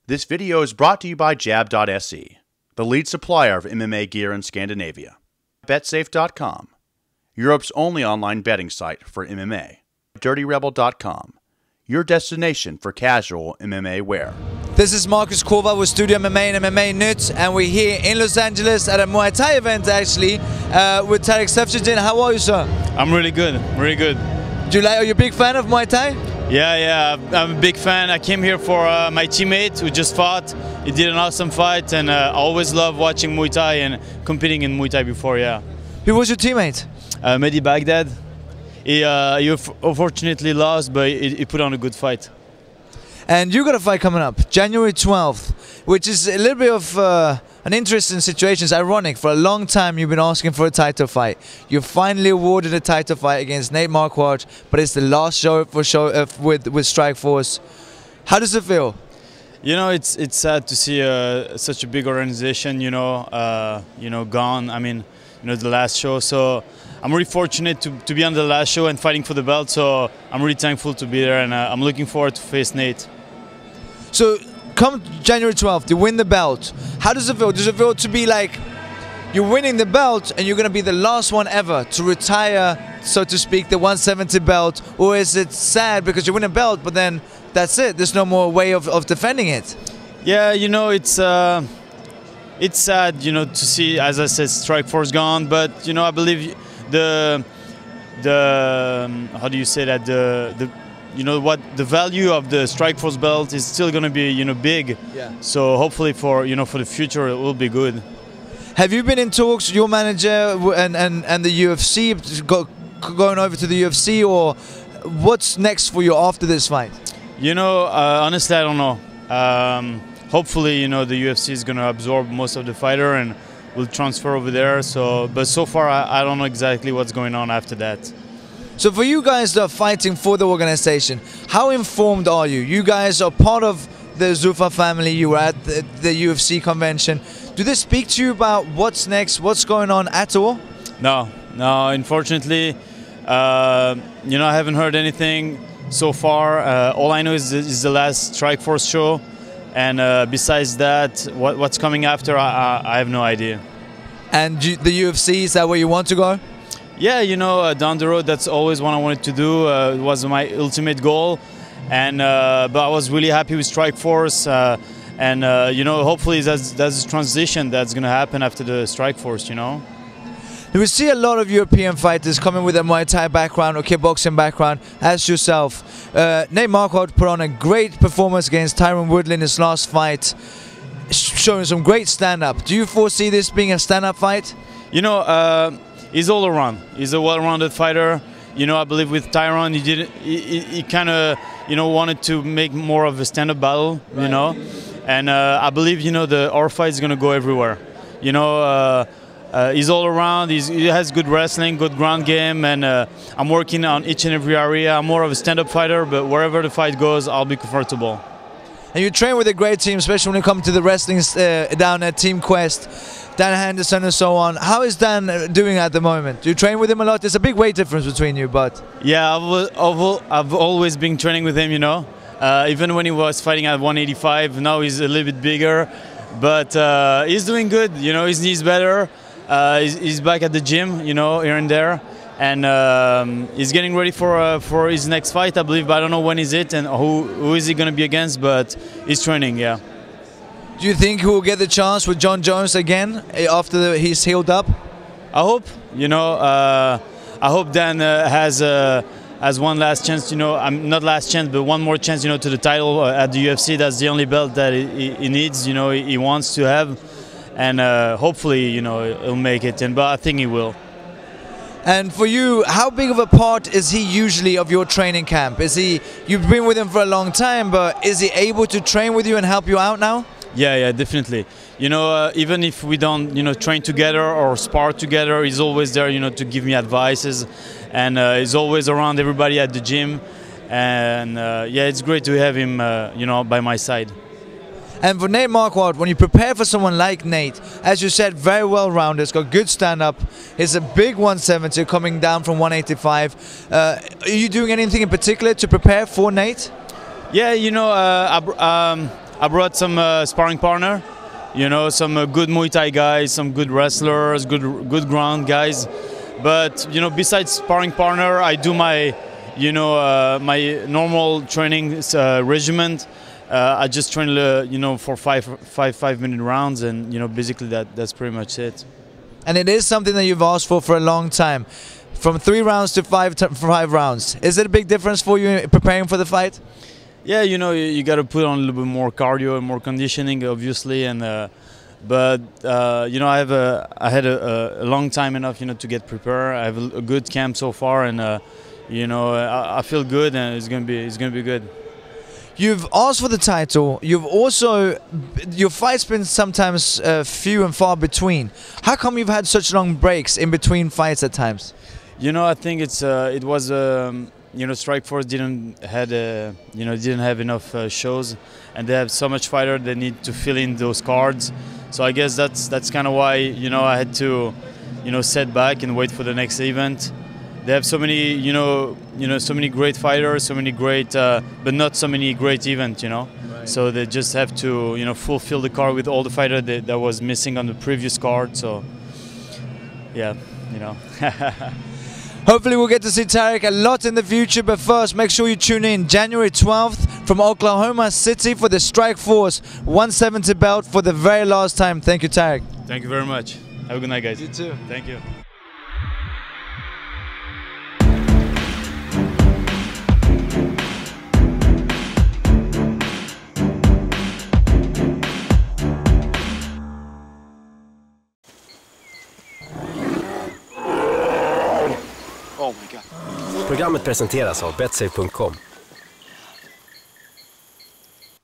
This video is brought to you by Jab.se, the lead supplier of MMA gear in Scandinavia. BetSafe.com, Europe's only online betting site for MMA. DirtyRebel.com, your destination for casual MMA wear. This is Marcus Korva with StudioMMA and MMA Nytt, and we're here in Los Angeles at a Muay Thai event actually with Tarec Saffiedine. How are you, sir? I'm really good, really good. Are you a big fan of Muay Thai? Yeah, I'm a big fan. I came here for my teammate who just fought. He did an awesome fight, and I always love watching Muay Thai and competing in Muay Thai before, yeah. Who was your teammate? Mehdi Baghdad. He unfortunately lost, but he put on a good fight. And you got a fight coming up, January 12th, which is a little bit of an interesting situation. It's ironic. For a long time, you've been asking for a title fight. You finally awarded a title fight against Nate Marquardt, but it's the last show with Strikeforce. How does it feel? You know, it's sad to see such a big organization, gone. I mean, the last show. So I'm really fortunate to be on the last show and fighting for the belt. So I'm really thankful to be there, and I'm looking forward to face Nate. So come January 12th, you win the belt. How does it feel? Does it feel to be like you're winning the belt and you're going to be the last one ever to retire, so to speak, the 170 belt? Or is it sad because you win a belt, but then that's it? There's no more way of defending it? Yeah, it's sad, to see, as I said, Strikeforce gone. But, I believe the how do you say that, the value of the Strikeforce belt is still going to be, big. Yeah. So hopefully for the future it will be good. Have you been in talks with your manager and the UFC, going over to the UFC, or what's next for you after this fight? Honestly, I don't know. Hopefully, the UFC is going to absorb most of the fighter and will transfer over there. But so far, I don't know exactly what's going on after that. So for you guys that are fighting for the organization, how informed are you? You guys are part of the Zuffa family. You were at the UFC convention. Do they speak to you about what's next, what's going on at all? No. Unfortunately, I haven't heard anything so far. All I know is the last Strikeforce show, and besides that, what's coming after, I have no idea. And the UFC, is that where you want to go? Yeah, down the road, that's always what I wanted to do. It was my ultimate goal, and but I was really happy with Strikeforce, and hopefully that's a transition that's going to happen after the Strikeforce. We see a lot of European fighters coming with a Muay Thai background or kickboxing background, as yourself. Nate Marquardt put on a great performance against Tyron Woodley in his last fight, showing some great stand-up. Do you foresee this being a stand-up fight? He's all around. He's a well-rounded fighter. I believe with Tyron, he kind of, wanted to make more of a stand-up battle, right. And I believe, our fight is going to go everywhere. He's all around. He has good wrestling, good ground game, and I'm working on each and every area. I'm more of a stand-up fighter, but wherever the fight goes, I'll be comfortable. And you train with a great team, especially when you come to the wrestling down at Team Quest. Dan Henderson and so on. How is Dan doing at the moment? Do you train with him a lot? There's a big weight difference between you, but... Yeah, I've always been training with him, even when he was fighting at 185, now he's a little bit bigger. But he's doing good, his knee's better. He's back at the gym, here and there. And he's getting ready for his next fight, I believe, but I don't know when is it and who is he going to be against, but he's training, yeah. Do you think he will get the chance with John Jones again after he's healed up? I hope. I hope Dan has one last chance. Not last chance, but one more chance. To the title at the UFC. That's the only belt that he needs. He wants to have, and hopefully, he'll make it. But I think he will. And for you, how big of a part is he usually of your training camp? You've been with him for a long time, but is he able to train with you and help you out now? Yeah, definitely. Even if we don't, train together or spar together, he's always there, to give me advices, and he's always around everybody at the gym, and yeah, it's great to have him, by my side. And for Nate Marquardt, when you prepare for someone like Nate, as you said, very well-rounded, he's got good stand-up, he's a big 170 coming down from 185. Are you doing anything in particular to prepare for Nate? Yeah, I brought some sparring partner, you know, some good Muay Thai guys, some good wrestlers, good ground guys. But you know, besides sparring partner, I do my, you know, my normal training regimen. I just train, you know, for five-minute rounds, and you know, basically that's pretty much it. And it is something that you've asked for a long time, from 3 rounds to 5 rounds. Is it a big difference for you preparing for the fight? Yeah, you know, you got to put on a little bit more cardio and more conditioning, obviously, and but you know, I had a long time enough, you know, to get prepared. I have a good camp so far, and you know, I feel good, and it's gonna be good. You've asked for the title. You've also, your fights been sometimes few and far between. How come you've had such long breaks in between fights at times? You know, I think it was you know, Strikeforce didn't have enough shows, and they have so much fighter they need to fill in those cards. So I guess that's kind of why, you know, I had to, you know, sit back and wait for the next event. They have so many, you know, so many great fighters, so many great, but not so many great events, you know. Right. So they just have to, you know, fulfill the card with all the fighters that was missing on the previous card. So yeah, you know. Hopefully we'll get to see Tarec a lot in the future, but first make sure you tune in January 12th from Oklahoma City for the Strikeforce 170 belt for the very last time. Thank you, Tarec. Thank you very much. Have a good night, guys. You too. Thank you. Programmet presenteras av betsafe.com.